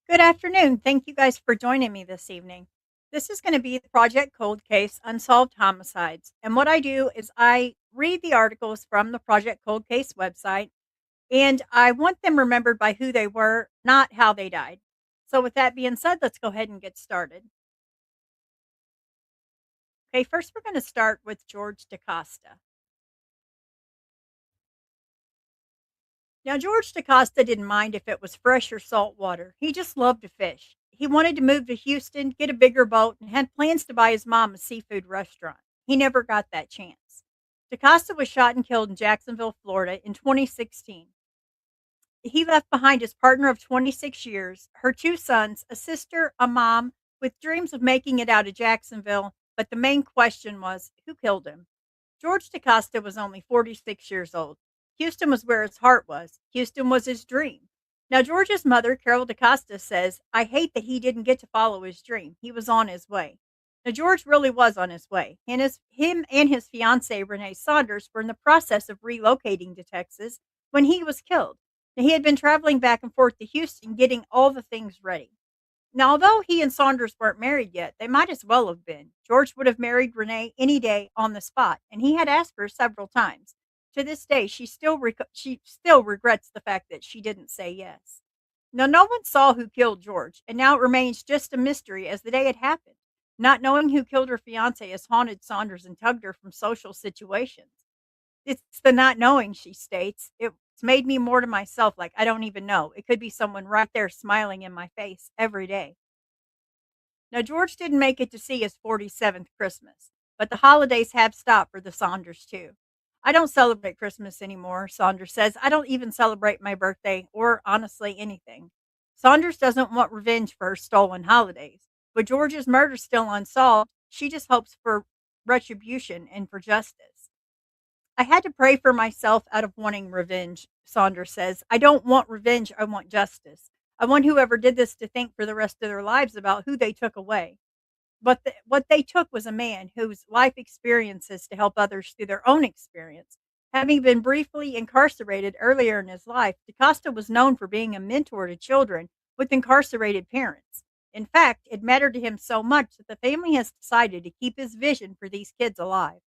Good afternoon. Thank you guys for joining me this evening. This is going to be the Project Cold Case Unsolved Homicides. And what I do is I read the articles from the Project Cold Case website and I want them remembered by who they were, not how they died. So, with that being said, let's go ahead and get started. Okay, first we're going to start with George DaCosta. Now, George DaCosta didn't mind if it was fresh or salt water. He just loved to fish. He wanted to move to Houston, get a bigger boat, and had plans to buy his mom a seafood restaurant. He never got that chance. DaCosta was shot and killed in Jacksonville, Florida in 2016. He left behind his partner of 26 years, her two sons, a sister, a mom, with dreams of making it out of Jacksonville. But the main question was who killed him? George DaCosta was only 46 years old. Houston was where his heart was. Houston was his dream. Now, George's mother, Carol DaCosta, says, I hate that he didn't get to follow his dream. He was on his way. Now, George really was on his way. And him and his fiancee, Renee Saunders, were in the process of relocating to Texas when he was killed. Now, he had been traveling back and forth to Houston, getting all the things ready. Now, although he and Saunders weren't married yet, they might as well have been. George would have married Renee any day on the spot, and he had asked her several times. To this day, she still regrets the fact that she didn't say yes. Now, no one saw who killed George, and now it remains just a mystery as the day had happened. Not knowing who killed her fiance has haunted Saunders and tugged her from social situations. It's the not knowing, she states. It's made me more to myself like I don't even know. It could be someone right there smiling in my face every day. Now, George didn't make it to see his 47th Christmas, but the holidays have stopped for the Saunders too. I don't celebrate Christmas anymore, Saunders says. I don't even celebrate my birthday or honestly anything. Saunders doesn't want revenge for her stolen holidays, but George's murder's still unsolved. She just hopes for retribution and for justice. I had to pray for myself out of wanting revenge, Saunders says. I don't want revenge, I want justice. I want whoever did this to think for the rest of their lives about who they took away. But what they took was a man whose life experiences to help others through their own experience. Having been briefly incarcerated earlier in his life, DaCosta was known for being a mentor to children with incarcerated parents. In fact, it mattered to him so much that the family has decided to keep his vision for these kids alive.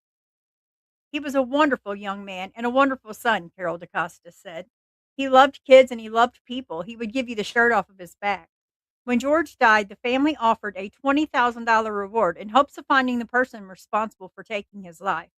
He was a wonderful young man and a wonderful son, Carol DaCosta said. He loved kids and he loved people. He would give you the shirt off of his back. When George died, the family offered a $20,000 reward in hopes of finding the person responsible for taking his life.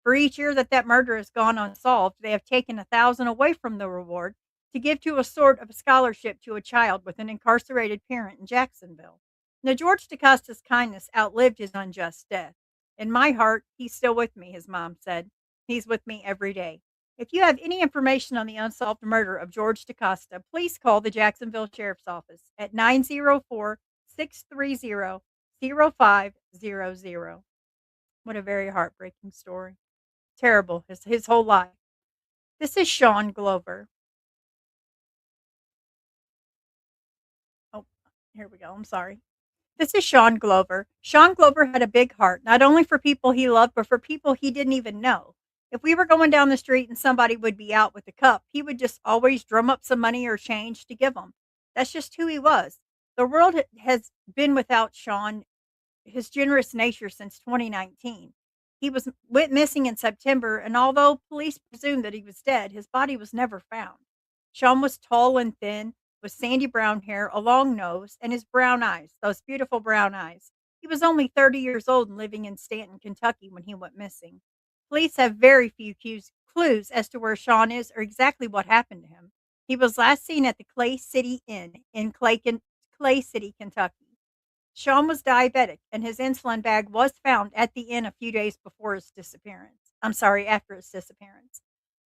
For each year that murder has gone unsolved, they have taken 1,000 away from the reward to give to a sort of scholarship to a child with an incarcerated parent in Jacksonville. Now, George DaCosta's kindness outlived his unjust death. In my heart, he's still with me, his mom said. He's with me every day. If you have any information on the unsolved murder of George DaCosta, please call the Jacksonville Sheriff's Office at 904 630 0500. What a very heartbreaking story. Terrible, his whole life. This is Sean Glover. Oh, here we go. I'm sorry. This is Sean Glover. Sean Glover had a big heart, not only for people he loved, but for people he didn't even know. If we were going down the street and somebody would be out with a cup, he would just always drum up some money or change to give them. That's just who he was. The world has been without Sean, his generous nature, since 2019. Went missing in September, and although police presumed that he was dead, his body was never found. Sean was tall and thin, with sandy brown hair, a long nose, and his brown eyes, those beautiful brown eyes. He was only 30 years old and living in Stanton, Kentucky when he went missing. Police have very few clues as to where Sean is or exactly what happened to him. He was last seen at the Clay City Inn in Clay City, Kentucky. Sean was diabetic, and his insulin bag was found at the inn a few days before his disappearance. I'm sorry, after his disappearance.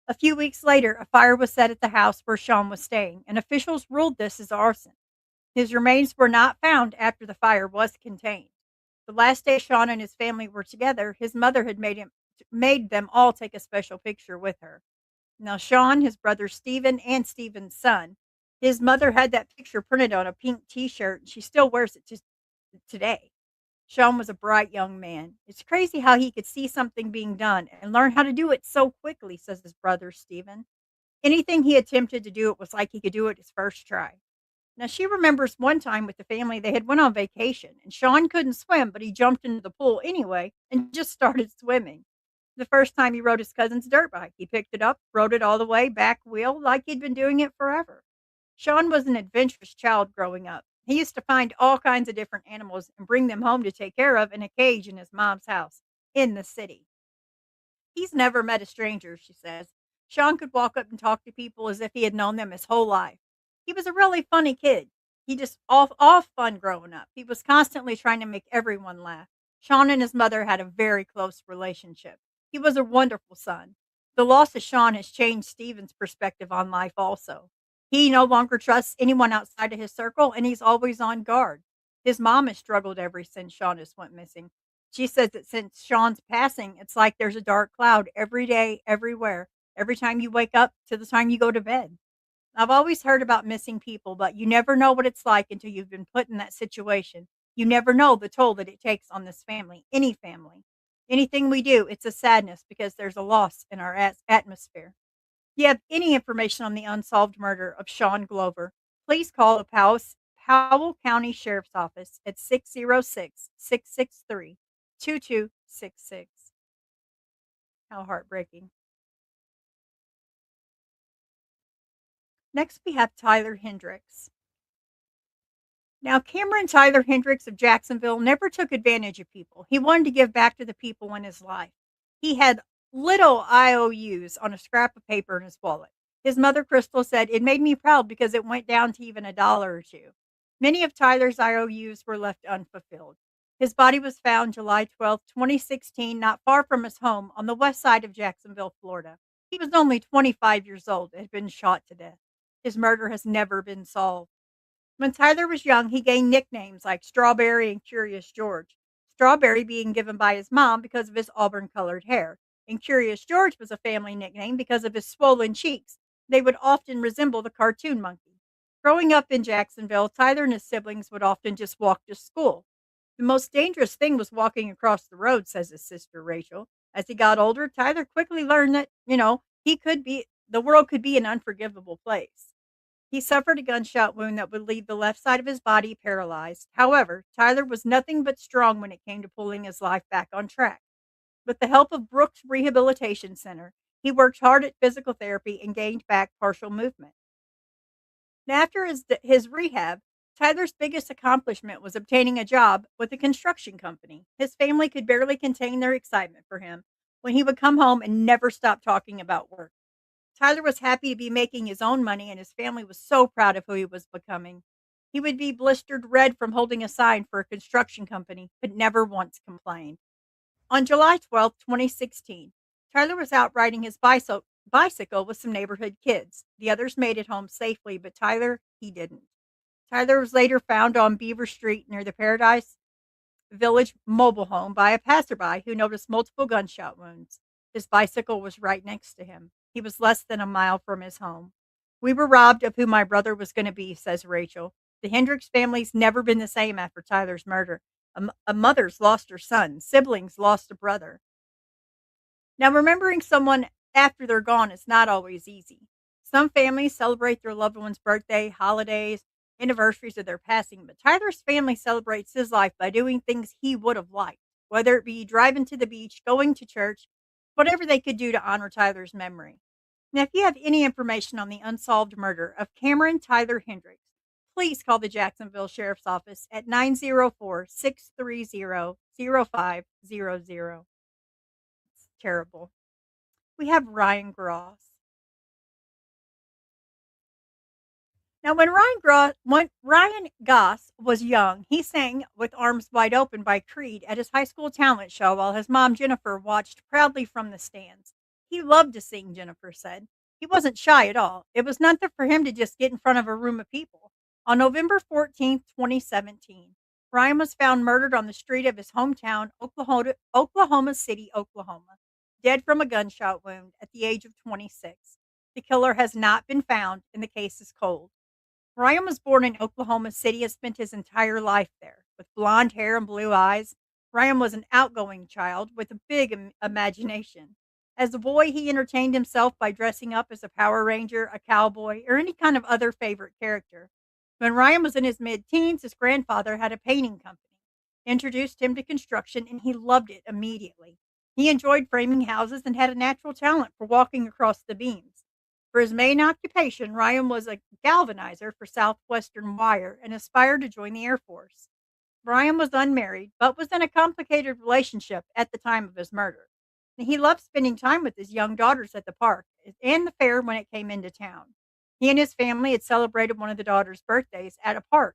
A few weeks later, a fire was set at the house where Sean was staying, and officials ruled this as arson. His remains were not found after the fire was contained. The last day Sean and his family were together, his mother had made them all take a special picture with her. Now, Sean, his brother Stephen, and Stephen's son, his mother had that picture printed on a pink T-shirt, and she still wears it to today. Sean was a bright young man. It's crazy how he could see something being done and learn how to do it so quickly, says his brother Stephen. Anything he attempted to do, it was like he could do it his first try. Now she remembers one time with the family they had went on vacation and Sean couldn't swim, but he jumped into the pool anyway and just started swimming. The first time he rode his cousin's dirt bike, he picked it up, rode it all the way back wheel like he'd been doing it forever. Sean was an adventurous child growing up. He used to find all kinds of different animals and bring them home to take care of in a cage in his mom's house in the city. He's never met a stranger, she says. Sean could walk up and talk to people as if he had known them his whole life. He was a really funny kid. He just all fun growing up. He was constantly trying to make everyone laugh. Sean and his mother had a very close relationship. He was a wonderful son. The loss of Sean has changed Steven's perspective on life also. He no longer trusts anyone outside of his circle and he's always on guard. His mom has struggled ever since Sean has went missing. She says that since Sean's passing, it's like there's a dark cloud every day, everywhere, every time you wake up to the time you go to bed. I've always heard about missing people, but you never know what it's like until you've been put in that situation. You never know the toll that it takes on this family, any family. Anything we do, it's a sadness because there's a loss in our atmosphere. If you have any information on the unsolved murder of Sean Glover, please call the Powell County Sheriff's Office at 606-663-2266. How heartbreaking. Next, we have Tyler Hendricks. Now, Cameron Tyler Hendricks of Jacksonville never took advantage of people. He wanted to give back to the people in his life. He had little IOUs on a scrap of paper in his wallet. His mother, Crystal, said, "It made me proud because it went down to even a dollar or two." Many of Tyler's IOUs were left unfulfilled. His body was found July 12th, 2016, not far from his home on the west side of Jacksonville, Florida. He was only 25 years old and had been shot to death. His murder has never been solved. When Tyler was young, he gained nicknames like Strawberry and Curious George. Strawberry being given by his mom because of his auburn colored hair, and Curious George was a family nickname because of his swollen cheeks. They would often resemble the cartoon monkey. Growing up in Jacksonville, Tyler and his siblings would often just walk to school. The most dangerous thing was walking across the road, says his sister Rachel. As he got older, Tyler quickly learned that, the world could be an unforgivable place. He suffered a gunshot wound that would leave the left side of his body paralyzed. However, Tyler was nothing but strong when it came to pulling his life back on track. With the help of Brooks Rehabilitation Center, he worked hard at physical therapy and gained back partial movement. Now, after his rehab, Tyler's biggest accomplishment was obtaining a job with a construction company. His family could barely contain their excitement for him when he would come home and never stop talking about work. Tyler was happy to be making his own money, and his family was so proud of who he was becoming. He would be blistered red from holding a sign for a construction company, but never once complained. On July 12th, 2016, Tyler was out riding his bicycle with some neighborhood kids. The others made it home safely, but Tyler, he didn't. Tyler was later found on Beaver Street near the Paradise Village mobile home by a passerby who noticed multiple gunshot wounds. His bicycle was right next to him. He was less than a mile from his home. "We were robbed of who my brother was going to be," says Rachel. The Hendricks family's never been the same after Tyler's murder. A mother's lost her son, siblings lost a brother. Now, remembering someone after they're gone is not always easy. Some families celebrate their loved one's birthday, holidays, anniversaries of their passing, but Tyler's family celebrates his life by doing things he would have liked, whether it be driving to the beach, going to church, whatever they could do to honor Tyler's memory. Now, if you have any information on the unsolved murder of Cameron Tyler Hendricks, please call the Jacksonville Sheriff's Office at 904-630-0500. It's terrible. We have Ryan Gross. Now, when Ryan Goss was young, he sang "With Arms Wide Open" by Creed at his high school talent show while his mom, Jennifer, watched proudly from the stands. He loved to sing, Jennifer said. He wasn't shy at all. It was nothing for him to just get in front of a room of people. On November 14th, 2017, Ryan was found murdered on the street of his hometown, Oklahoma City, Oklahoma, dead from a gunshot wound at the age of 26. The killer has not been found, and the case is cold. Ryan was born in Oklahoma City and spent his entire life there. With blonde hair and blue eyes, Ryan was an outgoing child with a big imagination. As a boy, he entertained himself by dressing up as a Power Ranger, a cowboy, or any kind of other favorite character. When Ryan was in his mid teens, his grandfather had a painting company, introduced him to construction, and he loved it immediately. He enjoyed framing houses and had a natural talent for walking across the beams. For his main occupation, Ryan was a galvanizer for Southwestern Wire and aspired to join the Air Force. Brian was unmarried, but was in a complicated relationship at the time of his murder. And he loved spending time with his young daughters at the park and the fair when it came into town. He and his family had celebrated one of the daughters' birthdays at a park.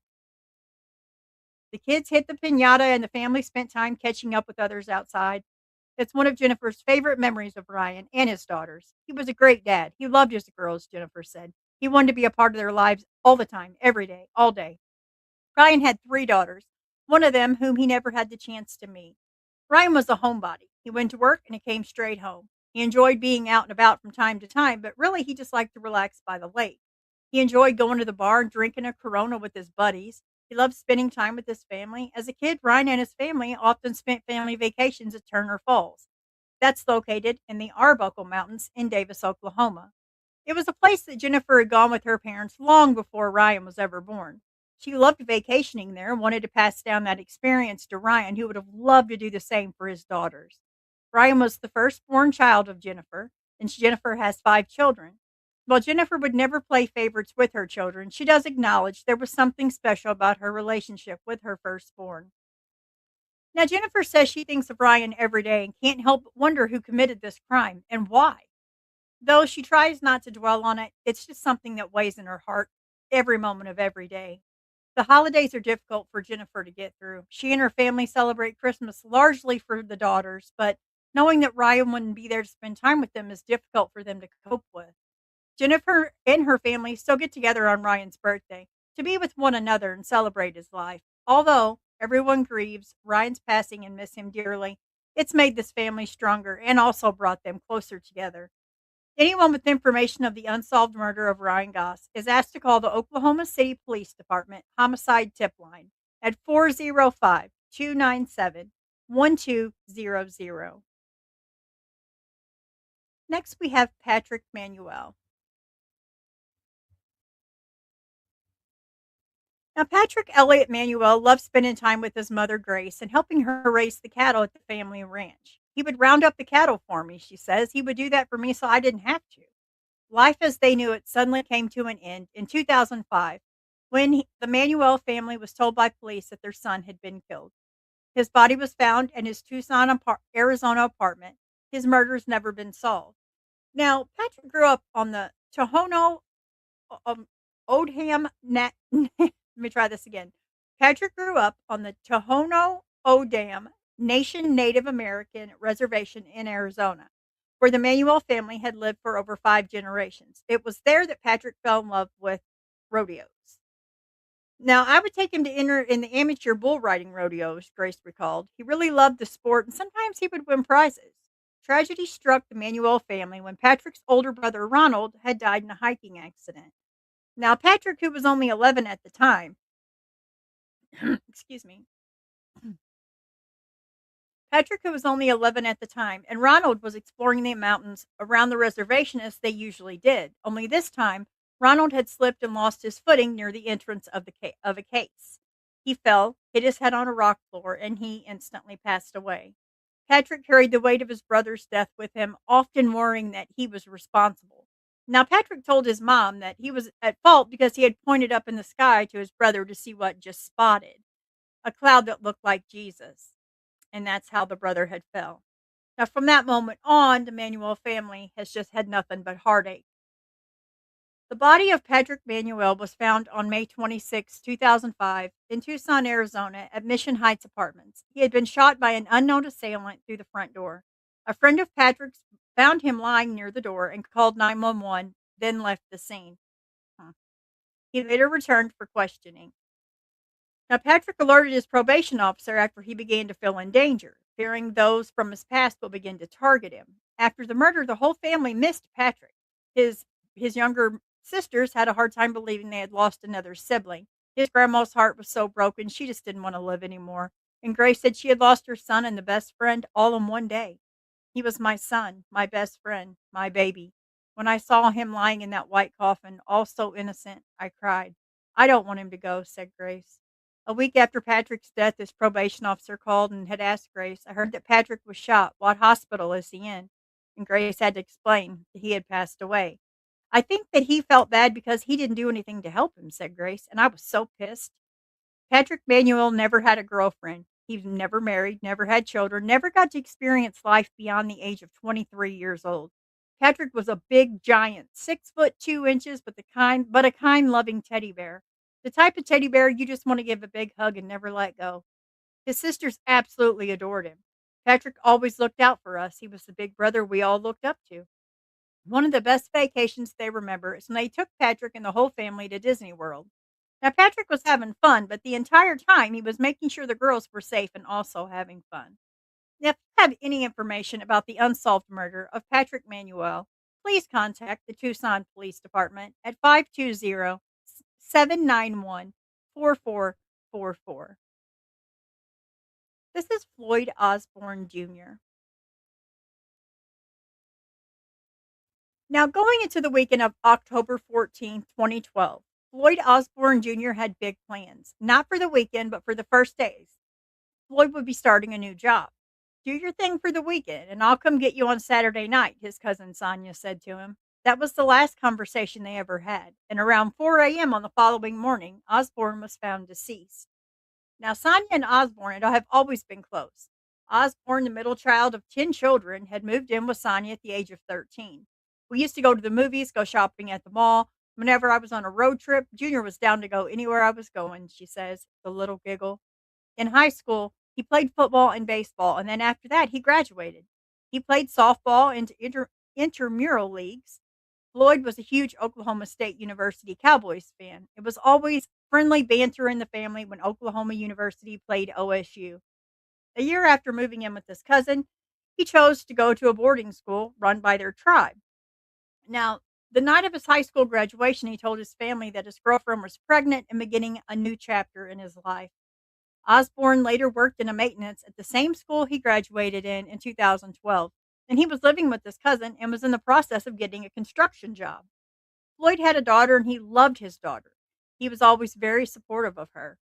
The kids hit the pinata and the family spent time catching up with others outside. It's one of Jennifer's favorite memories of Ryan and his daughters. He was a great dad. He loved his girls, Jennifer said. He wanted to be a part of their lives all the time, every day, all day. Ryan had 3 daughters, one of them whom he never had the chance to meet. Ryan was a homebody. He went to work and he came straight home. He enjoyed being out and about from time to time, but really he just liked to relax by the lake. He enjoyed going to the bar and drinking a Corona with his buddies. He loved spending time with his family. As a kid, Ryan and his family often spent family vacations at Turner Falls. That's located in the Arbuckle Mountains in Davis, Oklahoma. It was a place that Jennifer had gone with her parents long before Ryan was ever born. She loved vacationing there and wanted to pass down that experience to Ryan, who would have loved to do the same for his daughters. Ryan was the firstborn child of Jennifer, and Jennifer has 5 children. While Jennifer would never play favorites with her children, she does acknowledge there was something special about her relationship with her firstborn. Now, Jennifer says she thinks of Ryan every day and can't help but wonder who committed this crime and why. Though she tries not to dwell on it, it's just something that weighs in her heart every moment of every day. The holidays are difficult for Jennifer to get through. She and her family celebrate Christmas largely for the daughters, but knowing that Ryan wouldn't be there to spend time with them is difficult for them to cope with. Jennifer and her family still get together on Ryan's birthday to be with one another and celebrate his life. Although everyone grieves Ryan's passing and miss him dearly, it's made this family stronger and also brought them closer together. Anyone with information of the unsolved murder of Ryan Goss is asked to call the Oklahoma City Police Department Homicide Tip Line at 405-297-1200. Next, we have Patrick Manuel. Now, Patrick Elliott Manuel loved spending time with his mother, Grace, and helping her raise the cattle at the family ranch. He would round up the cattle for me, she says. He would do that for me so I didn't have to. Life as they knew it suddenly came to an end in 2005 when the Manuel family was told by police that their son had been killed. His body was found in his Tucson, Arizona apartment. His murder's never been solved. Now, Patrick grew up on the Tohono O'odham. Let me try this again. Patrick grew up on the Tohono O'odham Nation Native American Reservation in Arizona, where the Manuel family had lived for over 5 generations. It was there that Patrick fell in love with rodeos. Now, I would take him to enter in the amateur bull riding rodeos, Grace recalled. He really loved the sport, and sometimes he would win prizes. Tragedy struck the Manuel family when Patrick's older brother Ronald had died in a hiking accident. Now, Patrick, who was only 11 at the time, excuse me, Patrick, who was only 11 at the time, and Ronald was exploring the mountains around the reservation as they usually did. Only this time, Ronald had slipped and lost his footing near the entrance of of a case. He fell, hit his head on a rock floor, and he instantly passed away. Patrick carried the weight of his brother's death with him, often worrying that he was responsible. Now, Patrick told his mom that he was at fault because he had pointed up in the sky to his brother to see what just spotted a cloud that looked like Jesus. And that's how the brother had fell. Now, from that moment on, the Manuel family has just had nothing but heartache. The body of Patrick Manuel was found on May 26, 2005, in Tucson, Arizona, at Mission Heights Apartments. He had been shot by an unknown assailant through the front door. A friend of Patrick's found him lying near the door and called 911, then left the scene. He later returned for questioning. Now, Patrick alerted his probation officer after he began to feel in danger, fearing those from his past will begin to target him. After the murder, the whole family missed Patrick. His younger sisters had a hard time believing they had lost another sibling. His grandma's heart was so broken, she just didn't want to live anymore. And Grace said she had lost her son and the best friend all in one day. He was my son, my best friend, my baby. When I saw him lying in that white coffin, all so innocent, I cried. I don't want him to go, said Grace. A week after Patrick's death, his probation officer called and had asked Grace, I heard that Patrick was shot. What hospital is he in? And Grace had to explain that he had passed away. I think that he felt bad because he didn't do anything to help him, said Grace, and I was so pissed. Patrick Manuel never had a girlfriend. He was never married, never had children, never got to experience life beyond the age of 23 years old. Patrick was a big giant, 6 foot 2 inches, but a kind, loving teddy bear. The type of teddy bear you just want to give a big hug and never let go. His sisters absolutely adored him. Patrick always looked out for us. He was the big brother we all looked up to. One of the best vacations they remember is when they took Patrick and the whole family to Disney World. Now, Patrick was having fun, but the entire time he was making sure the girls were safe and also having fun. Now, if you have any information about the unsolved murder of Patrick Manuel, please contact the Tucson Police Department at 520 791 4444. This is Floyd Osborne Jr. Now, going into the weekend of October 14th, 2012, Floyd Osborne Jr. had big plans, not for the weekend, but for the first days. Floyd would be starting a new job. Do your thing for the weekend, and I'll come get you on Saturday night, his cousin Sonia said to him. That was the last conversation they ever had, and around 4 a.m. on the following morning, Osborne was found deceased. Now, Sonia and Osborne have always been close. Osborne, the middle child of 10 children, had moved in with Sonia at the age of 13. We used to go to the movies, go shopping at the mall. Whenever I was on a road trip, Junior was down to go anywhere I was going, she says, with a little giggle. In high school, he played football and baseball, and then after that, he graduated. He played softball into intramural leagues. Floyd was a huge Oklahoma State University Cowboys fan. It was always friendly banter in the family when Oklahoma University played OSU. A year after moving in with his cousin, he chose to go to a boarding school run by their tribe. Now, the night of his high school graduation, he told his family that his girlfriend was pregnant and beginning a new chapter in his life. Osborne later worked in a maintenance at the same school he graduated in 2012, and he was living with his cousin and was in the process of getting a construction job. Floyd had a daughter and he loved his daughter. He was always very supportive of her.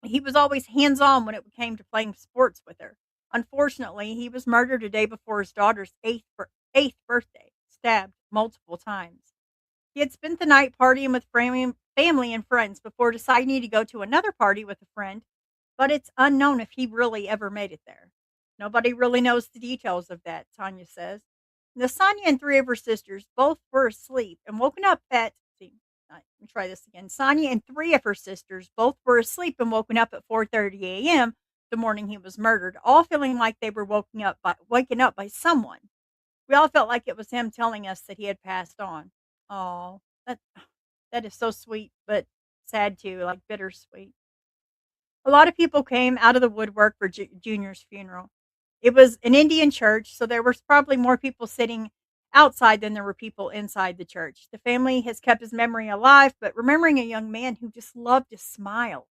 He was always hands-on when it came to playing sports with her. Unfortunately, he was murdered a day before his daughter's eighth birthday, stabbed multiple times. He had spent the night partying with family and friends before deciding to go to another party with a friend, but it's unknown if he really ever made it there. Nobody really knows the details of that, Tanya says. Now, Sonia and three of her sisters both were asleep and woken up at. Let me try this again. Sonia and three of her sisters both were asleep and woken up at 4:30 a.m. the morning he was murdered, all feeling like they were waking up by someone. We all felt like it was him telling us that he had passed on. Oh, that is so sweet, but sad too, like bittersweet. A lot of people came out of the woodwork for Junior's funeral. It was an Indian church, so there was probably more people sitting outside than there were people inside the church. The family has kept his memory alive, but remembering a young man who just loved to smile,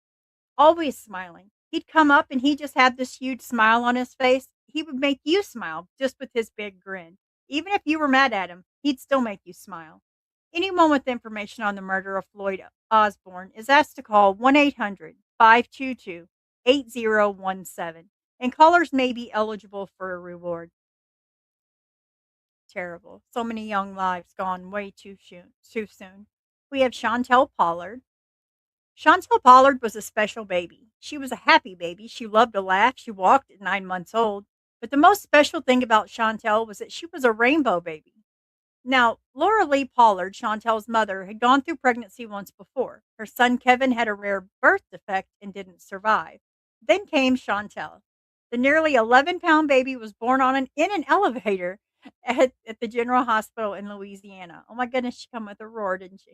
always smiling. He'd come up and he just had this huge smile on his face. He would make you smile just with his big grin. Even if you were mad at him, he'd still make you smile. Anyone with information on the murder of Floyd Osborne is asked to call 1-800-522-8017, and callers may be eligible for a reward. Terrible. So many young lives gone way too soon. We have Chantel Pollard. Chantel Pollard was a special baby. She was a happy baby. She loved to laugh. She walked at 9 months old. But the most special thing about Chantel was that she was a rainbow baby. Now, Laura Lee Pollard, Chantel's mother, had gone through pregnancy once before. Her son Kevin had a rare birth defect and didn't survive. Then came Chantel. The nearly 11-pound baby was born in an elevator at the General Hospital in Louisiana. Oh my goodness, she come with a roar, didn't she?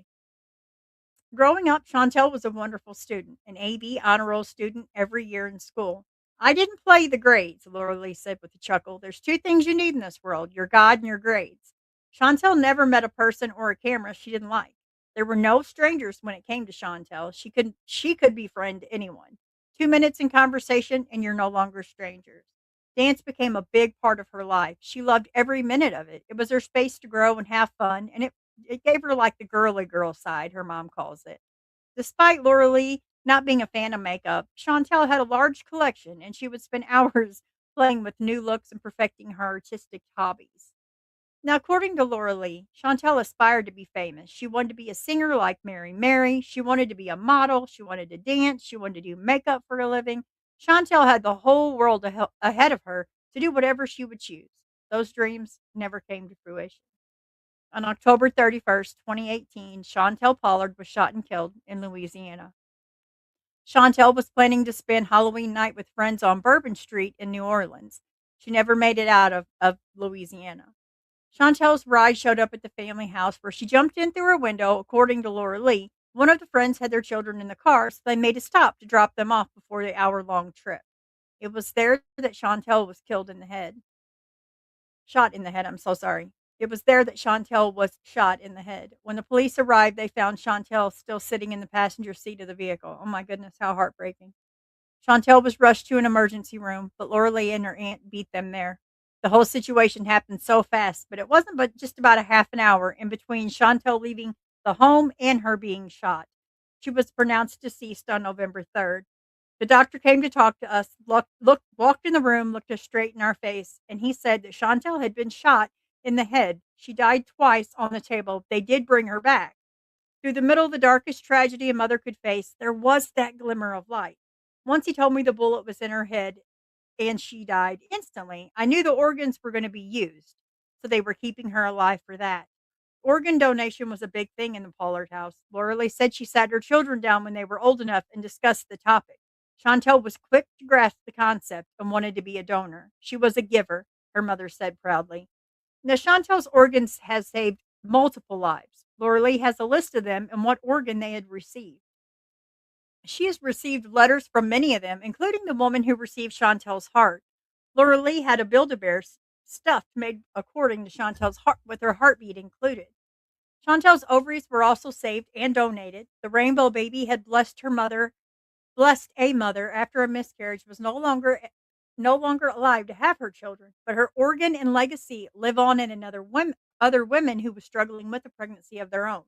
Growing up, Chantel was a wonderful student, an AB honor roll student every year in school. I didn't play the grades, Laura Lee said with a chuckle. There's two things you need in this world, your God and your grades. Chantel never met a person or a camera she didn't like. There were no strangers when it came to Chantel. She could befriend anyone. 2 minutes in conversation and you're no longer strangers. Dance became a big part of her life. She loved every minute of it. It was her space to grow and have fun, and it gave her like the girly girl side, her mom calls it. Despite Laura Lee not being a fan of makeup, Chantel had a large collection and she would spend hours playing with new looks and perfecting her artistic hobbies. Now, according to Laura Lee, Chantel aspired to be famous. She wanted to be a singer like Mary Mary. She wanted to be a model. She wanted to dance. She wanted to do makeup for a living. Chantel had the whole world ahead of her to do whatever she would choose. Those dreams never came to fruition. On October 31st, 2018, Chantel Pollard was shot and killed in Louisiana. Chantel was planning to spend Halloween night with friends on Bourbon Street in New Orleans. She never made it out of Louisiana. Chantel's ride showed up at the family house where she jumped in through her window, according to Laura Lee. One of the friends had their children in the car, so they made a stop to drop them off before the hour-long trip. It was there that Chantel was killed in the head. Shot in the head, I'm so sorry. It was there that Chantel was shot in the head. When the police arrived, they found Chantel still sitting in the passenger seat of the vehicle. Oh my goodness, how heartbreaking. Chantel was rushed to an emergency room, but Laura Lee and her aunt beat them there. The whole situation happened so fast, but it wasn't but just about a half an hour in between Chantel leaving the home and her being shot. She was pronounced deceased on November 3rd. The doctor came to talk to us, walked in the room, looked us straight in our face, and he said that Chantel had been shot in the head. She died twice on the table. They did bring her back. Through the middle of the darkest tragedy a mother could face, there was that glimmer of light. Once he told me the bullet was in her head and she died instantly, I knew the organs were going to be used. So they were keeping her alive for that. Organ donation was a big thing in the Pollard house. Laura Lee said she sat her children down when they were old enough and discussed the topic. Chantel was quick to grasp the concept and wanted to be a donor. She was a giver, her mother said proudly. Now, Chantel's organs has saved multiple lives. Laura Lee has a list of them and what organ they had received. She has received letters from many of them, including the woman who received Chantel's heart. Laura Lee had a Build-A-Bear stuffed made according to Chantel's heart, with her heartbeat included. Chantel's ovaries were also saved and donated. The rainbow baby had blessed a mother after a miscarriage was no longer alive to have her children, but her organ and legacy live on in other women who were struggling with a pregnancy of their own.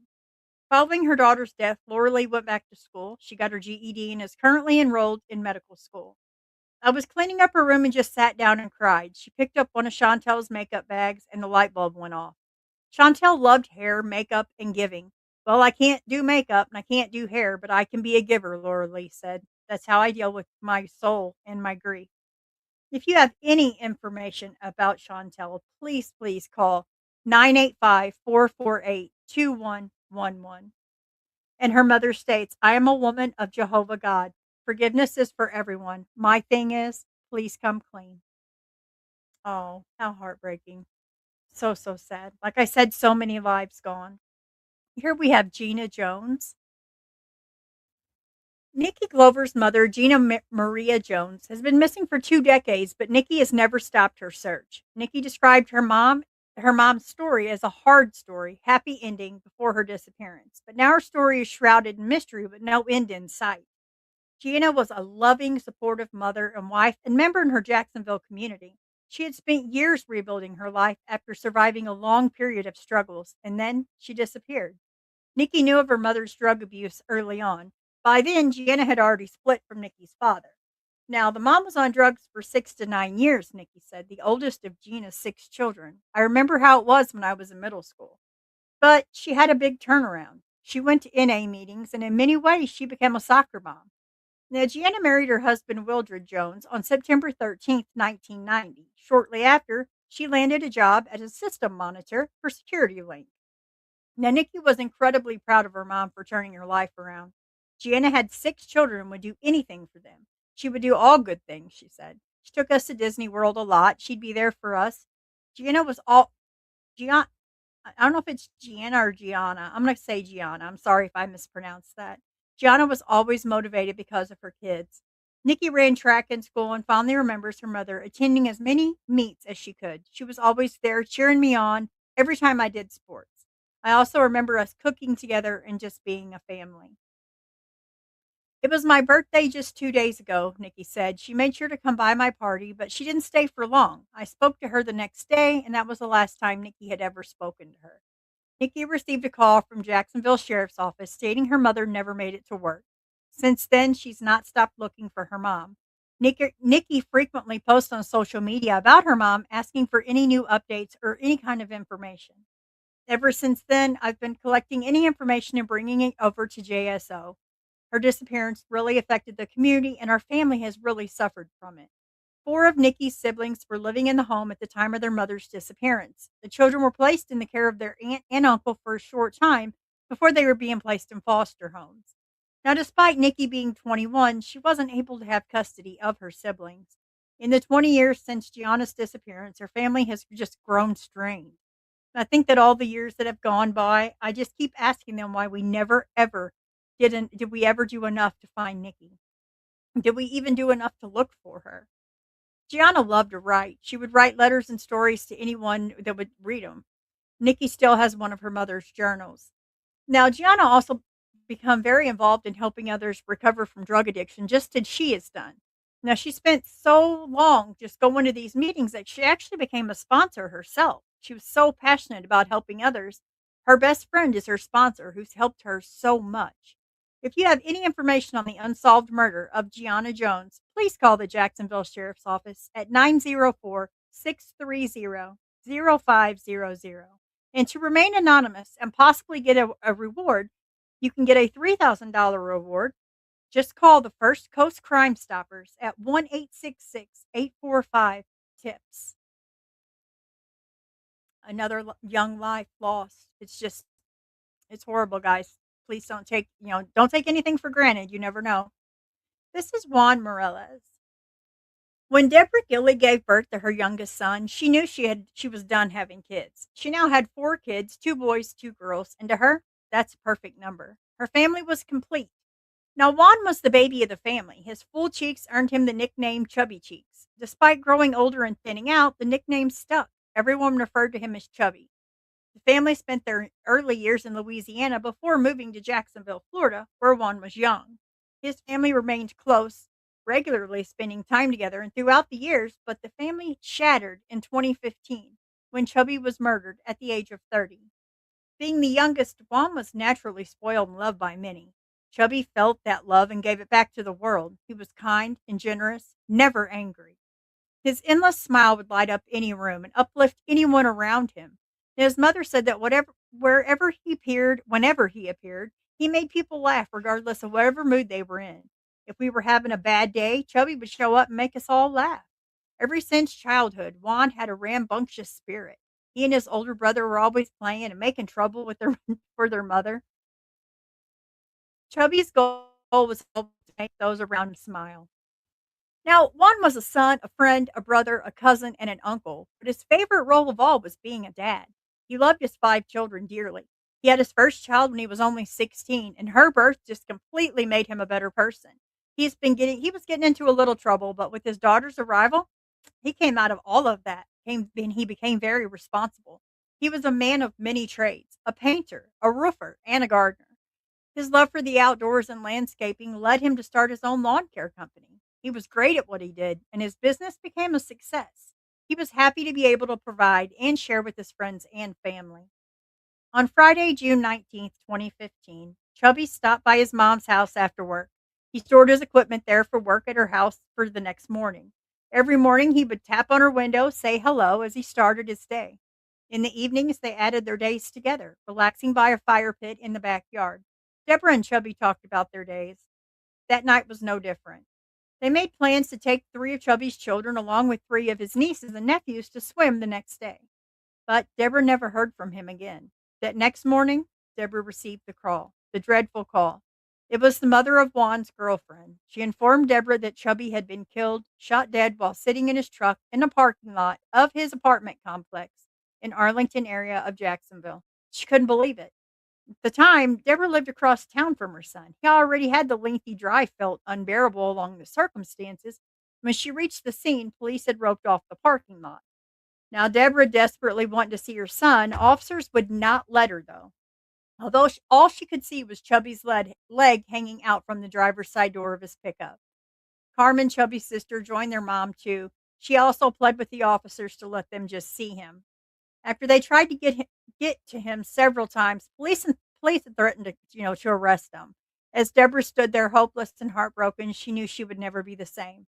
Following her daughter's death, Laura Lee went back to school. She got her GED and is currently enrolled in medical school. I was cleaning up her room and just sat down and cried. She picked up one of Chantel's makeup bags and the light bulb went off. Chantel loved hair, makeup, and giving. Well, I can't do makeup and I can't do hair, but I can be a giver, Laura Lee said. That's how I deal with my soul and my grief. If you have any information about Chantel, please call 985-448-2111. And her mother states, I am a woman of Jehovah God. Forgiveness is for everyone. My thing is, please come clean. Oh, how heartbreaking. So, so sad. Like I said, so many lives gone. Here we have Gina Jones. Nikki Glover's mother, Gina Maria Jones, has been missing for 2 decades, but Nikki has never stopped her search. Nikki described her mom's story as a hard story, happy ending before her disappearance. But now her story is shrouded in mystery with no end in sight. Gina was a loving, supportive mother and wife and member in her Jacksonville community. She had spent years rebuilding her life after surviving a long period of struggles, and then she disappeared. Nikki knew of her mother's drug abuse early on. By then, Gianna had already split from Nikki's father. Now, the mom was on drugs for 6 to 9 years, Nikki said, the oldest of Gina's 6 children. I remember how it was when I was in middle school. But she had a big turnaround. She went to NA meetings, and in many ways, she became a soccer mom. Now, Gianna married her husband, Wildred Jones, on September 13th, 1990. Shortly after, she landed a job as a system monitor for SecurityLink. Now, Nikki was incredibly proud of her mom for turning her life around. Gianna had 6 children and would do anything for them. She would do all good things, she said. She took us to Disney World a lot. She'd be there for us. Gianna was all Gian I don't know if it's Gianna or Gianna. I'm going to say Gianna. I'm sorry if I mispronounced that. Gianna was always motivated because of her kids. Nikki ran track in school and fondly remembers her mother attending as many meets as she could. She was always there cheering me on every time I did sports. I also remember us cooking together and just being a family. It was my birthday just 2 days ago, Nikki said. She made sure to come by my party, but she didn't stay for long. I spoke to her the next day, and that was the last time Nikki had ever spoken to her. Nikki received a call from Jacksonville Sheriff's Office stating her mother never made it to work. Since then, she's not stopped looking for her mom. Nikki frequently posts on social media about her mom, asking for any new updates or any kind of information. Ever since then, I've been collecting any information and bringing it over to JSO. Her disappearance really affected the community, and our family has really suffered from it. Four of Nikki's siblings were living in the home at the time of their mother's disappearance. The children were placed in the care of their aunt and uncle for a short time before they were being placed in foster homes. Now, despite Nikki being 21, she wasn't able to have custody of her siblings. In the 20 years since Gianna's disappearance, her family has just grown strained. I think that all the years that have gone by, I just keep asking them why we never ever did we ever do enough to find Nikki? Did we even do enough to look for her? Gianna loved to write. She would write letters and stories to anyone that would read them. Nikki still has one of her mother's journals. Now, Gianna also become very involved in helping others recover from drug addiction, just as she has done. Now, she spent so long just going to these meetings that she actually became a sponsor herself. She was so passionate about helping others. Her best friend is her sponsor, who's helped her so much. If you have any information on the unsolved murder of Gianna Jones, please call the Jacksonville Sheriff's Office at 904 630 0500. And to remain anonymous and possibly get a reward, you can get a $3,000 reward. Just call the First Coast Crime Stoppers at 1-866-845-TIPS. Another young life lost. It's horrible, guys. Please don't take anything for granted. You never know. This is Juan Morales. When Deborah Gilley gave birth to her youngest son, she knew she was done having kids. She now had four kids, two boys, two girls, and to her, that's a perfect number. Her family was complete. Now Juan was the baby of the family. His full cheeks earned him the nickname Chubby Cheeks. Despite growing older and thinning out, the nickname stuck. Everyone referred to him as Chubby. The family spent their early years in Louisiana before moving to Jacksonville, Florida, where Juan was young. His family remained close, regularly spending time together and throughout the years, but the family shattered in 2015 when Chubby was murdered at the age of 30. Being the youngest, Juan was naturally spoiled and loved by many. Chubby felt that love and gave it back to the world. He was kind and generous, never angry. His endless smile would light up any room and uplift anyone around him. His mother said that whenever he appeared, he made people laugh regardless of whatever mood they were in. If we were having a bad day, Chubby would show up and make us all laugh. Ever since childhood, Juan had a rambunctious spirit. He and his older brother were always playing and making trouble with their for their mother. Chubby's goal was to help make those around him smile. Now, Juan was a son, a friend, a brother, a cousin, and an uncle, but his favorite role of all was being a dad. He loved his five children dearly. He had his first child when he was only 16, and her birth just completely made him a better person. He was getting into a little trouble, but with his daughter's arrival, he came out of all of that. He became very responsible. He was a man of many trades, a painter, a roofer, and a gardener. His love for the outdoors and landscaping led him to start his own lawn care company. He was great at what he did, and his business became a success. He was happy to be able to provide and share with his friends and family. On Friday, June 19th, 2015, Chubby stopped by his mom's house after work. He stored his equipment there for work at her house for the next morning. Every morning, he would tap on her window, say hello as he started his day. In the evenings, they added their days together, relaxing by a fire pit in the backyard. Deborah and Chubby talked about their days. That night was no different. They made plans to take three of Chubby's children, along with three of his nieces and nephews, to swim the next day. But Deborah never heard from him again. That next morning, Deborah received the dreadful call. It was the mother of Juan's girlfriend. She informed Deborah that Chubby had been killed, shot dead while sitting in his truck in the parking lot of his apartment complex in Arlington area of Jacksonville. She couldn't believe it. At the time, Deborah lived across town from her son. He already had the lengthy drive felt unbearable along the circumstances. When she reached the scene, police had roped off the parking lot. Now, Deborah desperately wanted to see her son. Officers would not let her, though. Although all she could see was Chubby's leg hanging out from the driver's side door of his pickup. Carmen, Chubby's sister, joined their mom, too. She also pled with the officers to let them just see him. After they tried to get to him several times. Police had threatened to arrest him. As Deborah stood there hopeless and heartbroken, she knew she would never be the same.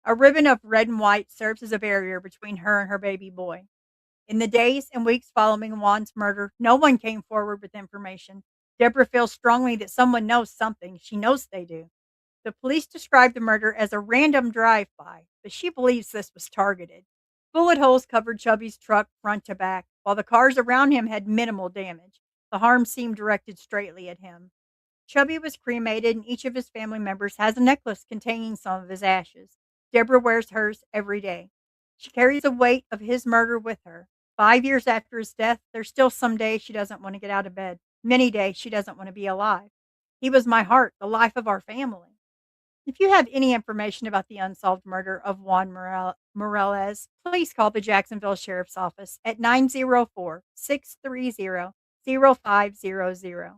A ribbon of red and white serves as a barrier between her and her baby boy. In the days and weeks following Juan's murder, no one came forward with information. Deborah feels strongly that someone knows something. She knows they do. The police described the murder as a random drive-by, but she believes this was targeted. Bullet holes covered Chubby's truck front to back, while the cars around him had minimal damage. The harm seemed directed straightly at him. Chubby was cremated, and each of his family members has a necklace containing some of his ashes. Deborah wears hers every day. She carries the weight of his murder with her. 5 years after his death, there's still some days she doesn't want to get out of bed. Many days she doesn't want to be alive. He was my heart, the life of our family. If you have any information about the unsolved murder of Juan Morales, please call the Jacksonville Sheriff's Office at 904-630-0500.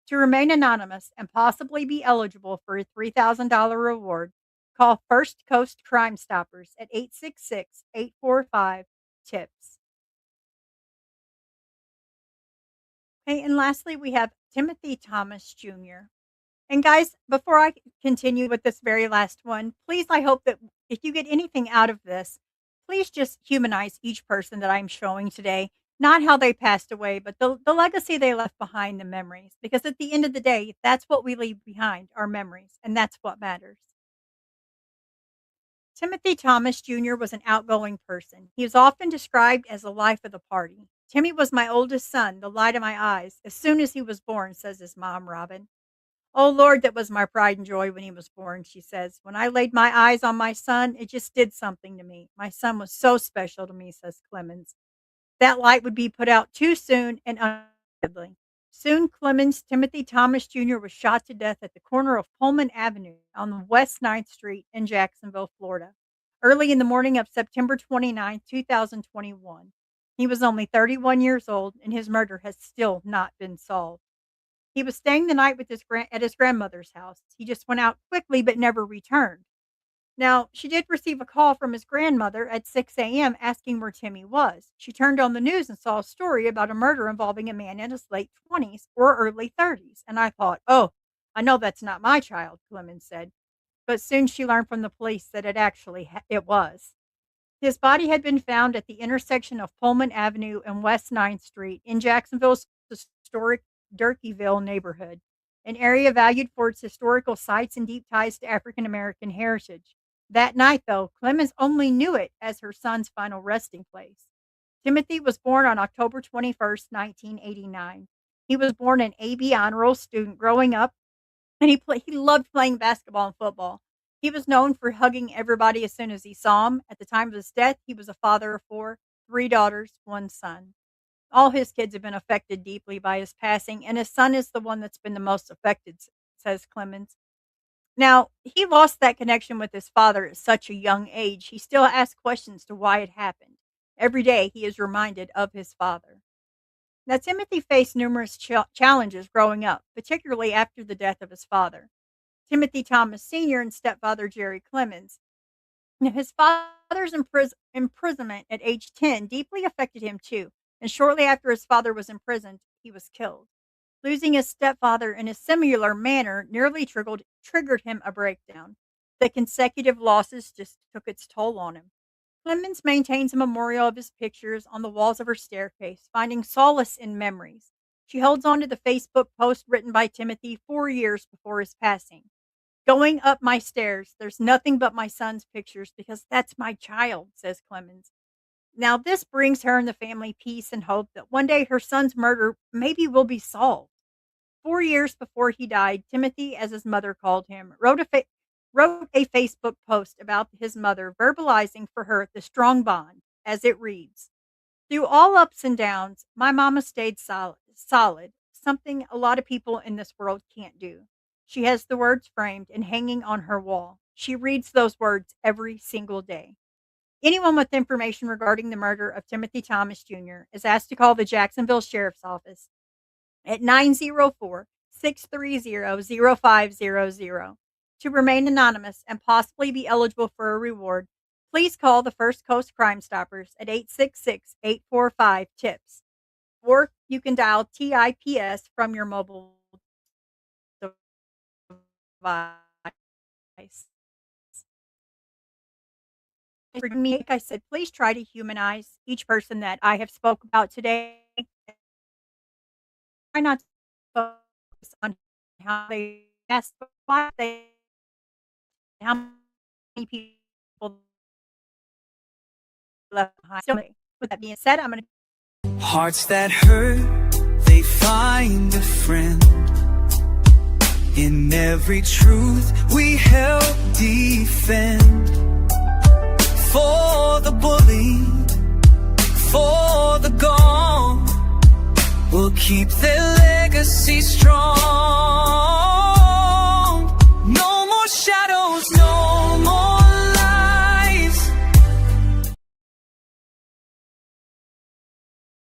To remain anonymous and possibly be eligible for a $3,000 reward, call First Coast Crime Stoppers at 866-845-TIPS. Okay, and lastly, we have Timothy Thomas Jr. And guys, before I continue with this very last one, please, I hope that if you get anything out of this, please just humanize each person that I'm showing today. Not how they passed away, but the legacy they left behind, the memories. Because at the end of the day, that's what we leave behind, our memories. And that's what matters. Timothy Thomas Jr. was an outgoing person. He is often described as the life of the party. Timmy was my oldest son, the light of my eyes, as soon as he was born, says his mom, Robin. Oh Lord, that was my pride and joy when he was born, she says. When I laid my eyes on my son, it just did something to me. My son was so special to me, says Clemens. That light would be put out too soon and unexpectedly. Soon, Clemens Timothy Thomas Jr. was shot to death at the corner of Pullman Avenue on West 9th Street in Jacksonville, Florida, early in the morning of September 29, 2021. He was only 31 years old, and his murder has still not been solved. He was staying the night with at his grandmother's house. He just went out quickly but never returned. Now, she did receive a call from his grandmother at 6 a.m. asking where Timmy was. She turned on the news and saw a story about a murder involving a man in his late 20s or early 30s. And I thought, oh, I know that's not my child, Clemens said. But soon she learned from the police that it was. His body had been found at the intersection of Pullman Avenue and West 9th Street in Jacksonville's historic Durkeeville neighborhood, an area valued for its historical sites and deep ties to African American heritage. That night, though, Clemens only knew it as her son's final resting place. Timothy was born on October 21st, 1989. He was born an AB honor roll student growing up, and he loved playing basketball and football. He was known for hugging everybody as soon as he saw him. At the time of his death, he was a father of four, three daughters, one son. All his kids have been affected deeply by his passing, and his son is the one that's been the most affected, says Clemens. Now, he lost that connection with his father at such a young age. He still asks questions to why it happened. Every day, he is reminded of his father. Now, Timothy faced numerous challenges growing up, particularly after the death of his father. Timothy Thomas Sr. and stepfather Jerry Clemens. Now, his father's imprisonment at age 10 deeply affected him too, and shortly after his father was imprisoned, he was killed. Losing his stepfather in a similar manner nearly triggered him a breakdown. The consecutive losses just took its toll on him. Clemens maintains a memorial of his pictures on the walls of her staircase, finding solace in memories. She holds on to the Facebook post written by Timothy 4 years before his passing. Going up my stairs, there's nothing but my son's pictures because that's my child, says Clemens. Now, this brings her and the family peace and hope that one day her son's murder maybe will be solved. 4 years before he died, Timothy, as his mother called him, wrote a Facebook post about his mother, verbalizing for her the strong bond, as it reads: through all ups and downs, my mama stayed solid, something a lot of people in this world can't do. She has the words framed and hanging on her wall. She reads those words every single day. Anyone with information regarding the murder of Timothy Thomas Jr. is asked to call the Jacksonville Sheriff's Office at 904-630-0500. To remain anonymous and possibly be eligible for a reward, please call the First Coast Crime Stoppers at 866-845-TIPS. or you can dial TIPS from your mobile device. For me, like I said, please try to humanize each person that I have spoke about today. Try not to focus on how they ask why they how many people left behind. So, with that being said, I'm gonna Hearts that hurt, they find a friend. In every truth we help defend. For the bullied, for the gone, we'll keep their legacy strong.